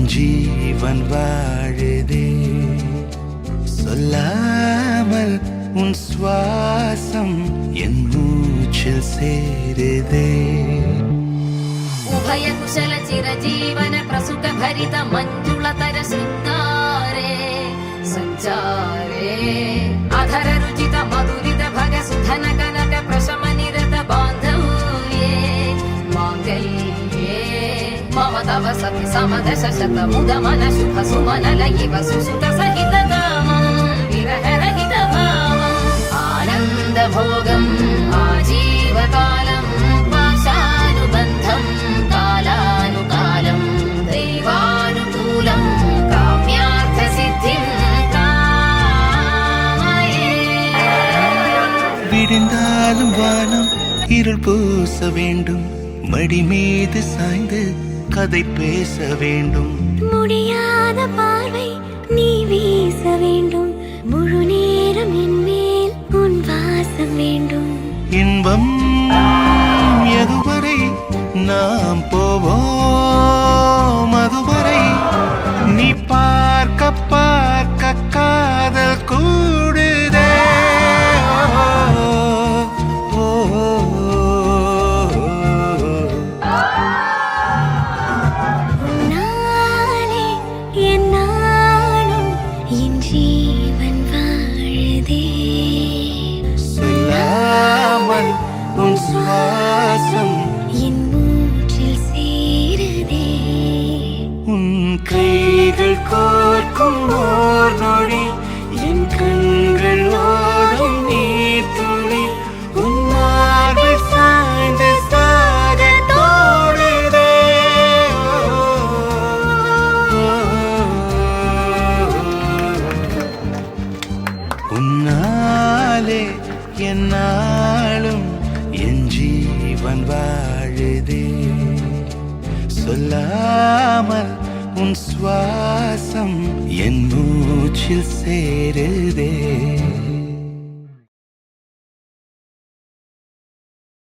என் ஜீவன் வாழுதே. சொல்லாமல் உன் சுவாசம் என் மூச்சில் சேருதே. उभय कुशल चिरजीवन प्रसुख भरित मञ्जुलतर शृङ्गारे सञ्चारे अधर रुचित मधुरित भग सुधन कनक प्रशम निरत बान्धव्ये माङ्गल्ये मम तव सति समदश शत मुद मन शुभ सुमन लयिव सुसुत सहित कामं विरह रहित भावम् आनन्द भोगम् आजीवकालम् पाशानुबन्धम् कालानुकालं दैवानुकूलं काम्यार्थसिद्धिं कामये. விடிந்தாலும் வானம் இருள் பூச வேண்டும். மடி மீது சாய்ந்து கதை பேச வேண்டும். முடியாத பார்வை நீ வீச வேண்டும். முழு நேரம் என் மேல் உன் வாசம் வேண்டும். இன்பம் எதுவரை நாம் போவோம் அதுவரை நீ பார்க்க பார்க்க காதல் கூடுதே. ஓ, ஓ, நாளே என் நாளும் என் ஜீவன் வாழுதே. சொல்லாமல் உன் சுவாசம் என் மூச்சில் சேருதே. உன் கைகள் கோர்க்கும் ஓர் நொடி என் கண்கள் ஓடும் நீர் துளி உன் மார்பில் சாய்ந்து சாக தோடுதே. உன்னாலே என்னாலும் என் ஜீவன் வாழுதே. சொல்லாமல் உன் சுவாசம் என் மூச்சில் சேருதே.